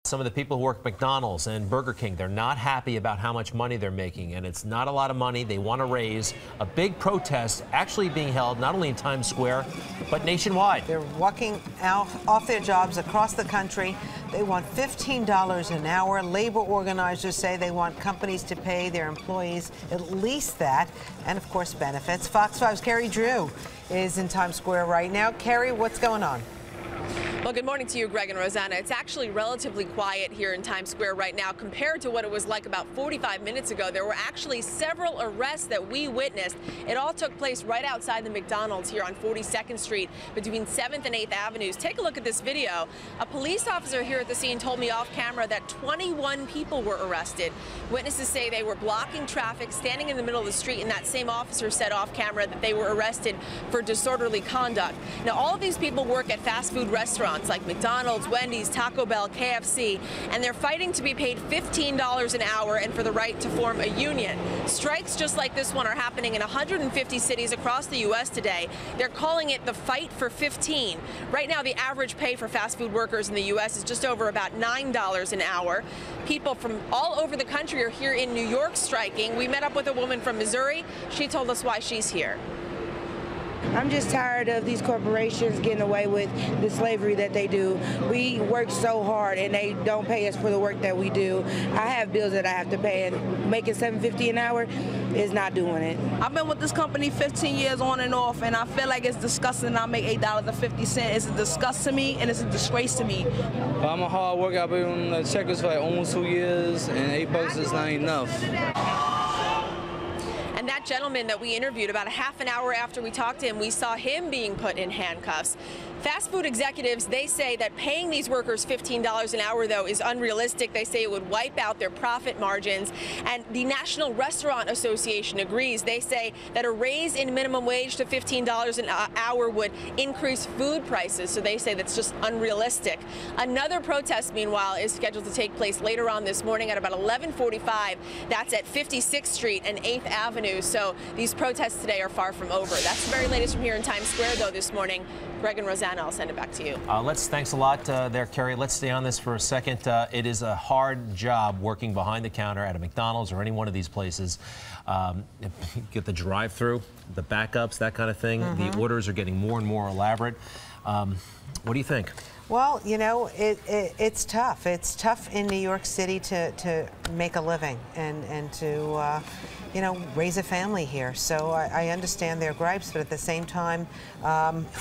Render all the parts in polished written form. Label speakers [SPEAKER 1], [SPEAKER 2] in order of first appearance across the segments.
[SPEAKER 1] Some of the people who work at McDonald's and Burger King, they're not happy about how much money they're making, and it's not a lot of money. They want to raise. A big protest actually being held not only in Times Square, but nationwide.
[SPEAKER 2] They're walking out off their jobs across the country. They want $15 an hour. Labor organizers say they want companies to pay their employees at least that, and of course benefits. Fox 5's Kerry Drew is in Times Square right now. Kerry, what's going on?
[SPEAKER 3] Well, good morning to you, Greg and Rosanna. It's actually relatively quiet here in Times Square right now compared to what it was like about 45 minutes ago. There were actually several arrests that we witnessed. It all took place right outside the McDonald's here on 42nd Street between 7th and 8th Avenues. Take a look at this video. A police officer here at the scene told me off camera that 21 people were arrested. Witnesses say they were blocking traffic, standing in the middle of the street, and that same officer said off camera that they were arrested for disorderly conduct. Now, all of these people work at fast food restaurants like McDonald's, Wendy's, Taco Bell, KFC, and they're fighting to be paid $15 an hour and for the right to form a union. Strikes just like this one are happening in 150 cities across the U.S. today. They're calling it the Fight for 15. Right now, the average pay for fast food workers in the U.S. is just over about $9 an hour. People from all over the country are here in New York striking. We met up with a woman from Missouri. She told us why she's here.
[SPEAKER 4] I'm just tired of these corporations getting away with the slavery that they do. We work so hard and they don't pay us for the work that we do. I have bills that I have to pay, and making $7.50 an hour is not doing it.
[SPEAKER 5] I've been with this company 15 years on and off, and I feel like it's disgusting. I make $8.50. It's a disgust to me, and it's a disgrace to me.
[SPEAKER 6] I'm a hard worker. I've been on the checkers for like almost 2 years, and $8 is not enough.
[SPEAKER 3] And that gentleman that we interviewed, about a half an hour after we talked to him, we saw him being put in handcuffs. Fast food executives, they say that paying these workers $15 an hour, though, is unrealistic. They say it would wipe out their profit margins. And the National Restaurant Association agrees. They say that a raise in minimum wage to $15 an hour would increase food prices. So they say that's just unrealistic. Another protest, meanwhile, is scheduled to take place later on this morning at about 11:45. That's at 56th Street and 8th Avenue. So these protests today are far from over. That's the very latest from here in Times Square, though, this morning. Greg and Rosanna, I'll send it back to you.
[SPEAKER 1] Thanks a lot there, Kerry. Let's stay on this for a second. It is a hard job working behind the counter at a McDonald's or any one of these places. Get the drive-through, the backups, that kind of thing. The orders are getting more and more elaborate. What do you think?
[SPEAKER 2] Well, you know, it's tough. It's tough in New York City to make a living and to, you know, raise a family here. So I understand their gripes, but at the same time,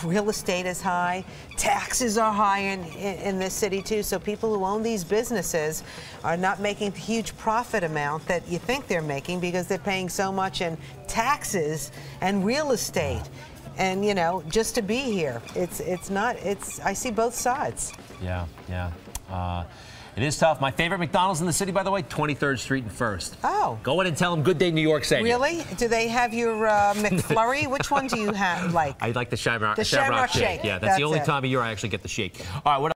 [SPEAKER 2] real estate is high, taxes are high in this city too. So people who own these businesses are not making the huge profit amount that you think they're making because they're paying so much in taxes and real estate. And, you know, just to be here, I see both sides.
[SPEAKER 1] Yeah. It is tough. My favorite McDonald's in the city, by the way, 23rd Street and 1st.
[SPEAKER 2] Oh.
[SPEAKER 1] Go in and tell them good day New York saying
[SPEAKER 2] Really? Do they have your McFlurry? Which one do you have?
[SPEAKER 1] I like the Shamrock
[SPEAKER 2] Shamrock Shake.
[SPEAKER 1] Yeah, that's the only time of year I actually get the shake. All right, what